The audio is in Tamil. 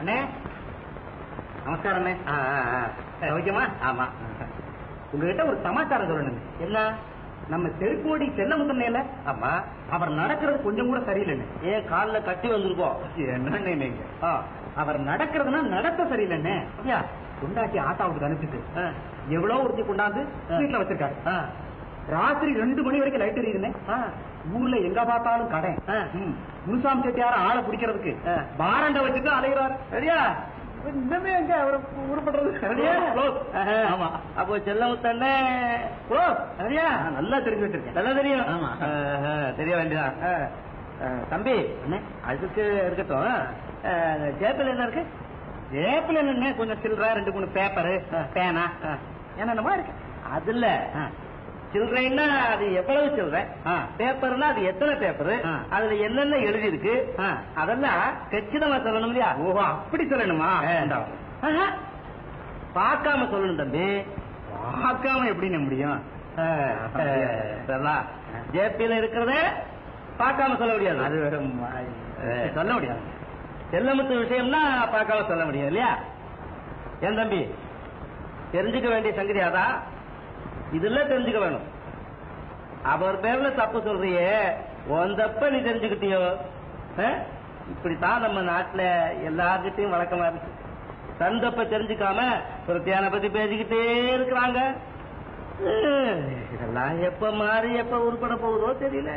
அண்ணே நமஸ்காரம் அண்ணே. ஓகேமா? ஆமா. உங்ககிட்ட ஒரு சமாச்சாரம் சொல்லணுங்க. என்ன? நம்ம தெருக்கோடி செல்லமுத்தன்னையில. ஆமா. அவர் நடக்கிறது கொஞ்சம் கூட சரியில்லைன்னு. ஏன் காலில் கட்டி வந்திருக்கோம்? என்னன்னு நீங்க அவர் நடக்கிறதுனா நடத்த சரியில்லைன்னு. கொண்டாட்டி ஆட்டாவுக்கு அனுப்பிட்டு எவ்வளவு ஒருத்தி கொண்டாந்து வீட்டுல வச்சிருக்காரு. ராத்திரி 2 மணி வரைக்கும் லைட் எரியுதுன்னு. ஊர்ல எங்க பார்த்தாலும் கடை. முனுசாமி செட்டியார ஆளை பிடிக்கிறதுக்கு பாரண்ட வச்சுட்டு அலைகிறாரு. சரியா? இன்னமே எங்க அவரை உருப்படுறது. ஆமா. அப்போ செல்லமுத்தண்ணே சரியா? நல்லா தெரிஞ்சு வச்சிருக்கேன். நல்லா தெரியும். ஆமா. தெரிய வேண்டியதான். தம்பி அதுக்கு இருக்கட்டும். ஜேப்பில் என்ன இருக்கு? ஜேப்பில் என்ன கொஞ்சம் சில்லற 2-3 பேப்பரு பேனா என்னென்னமா இருக்கு. அதுல சில்லறைன்னா அது எவ்வளவு சில்லறை, பேப்பர்னா அது எத்தனை பேப்பர், அதுல என்னென்ன எழுதி இருக்கு அதெல்லாம் கச்சிதமா சொல்லணும் இல்லையா? ஓஹோ, அப்படி சொல்லணுமா? பார்க்காம சொல்லணும் தம்பி. பார்க்காம எப்படின்னு முடியும்? ஜேபியில இருக்கிறத பார்க்காம சொல்ல முடியாது. அது சொல்ல முடியாது. செல்லமுத்து விஷயம்னா பார்க்காம சொல்ல முடியும் இல்லையா? ஏன் தம்பி, தெரிஞ்சுக்க வேண்டிய சங்கதி அதான். இதுல தெரிஞ்சுக்க வேணும். அவர் பேர்ல தப்பு சொல்றியே, உன் தப்ப நீ தெரிஞ்சுக்கிட்டியோ? இப்படித்தான் நம்ம நாட்டுல எல்லார்கிட்டையும் வழக்கமா இருக்கு. தன் தப்ப தெரிஞ்சுக்காம பிரத்தியான பத்தி பேசிக்கிட்டே இருக்கிறாங்க. இதெல்லாம் எப்ப மாறி எப்ப உருப்பட போகுதோ தெரியல.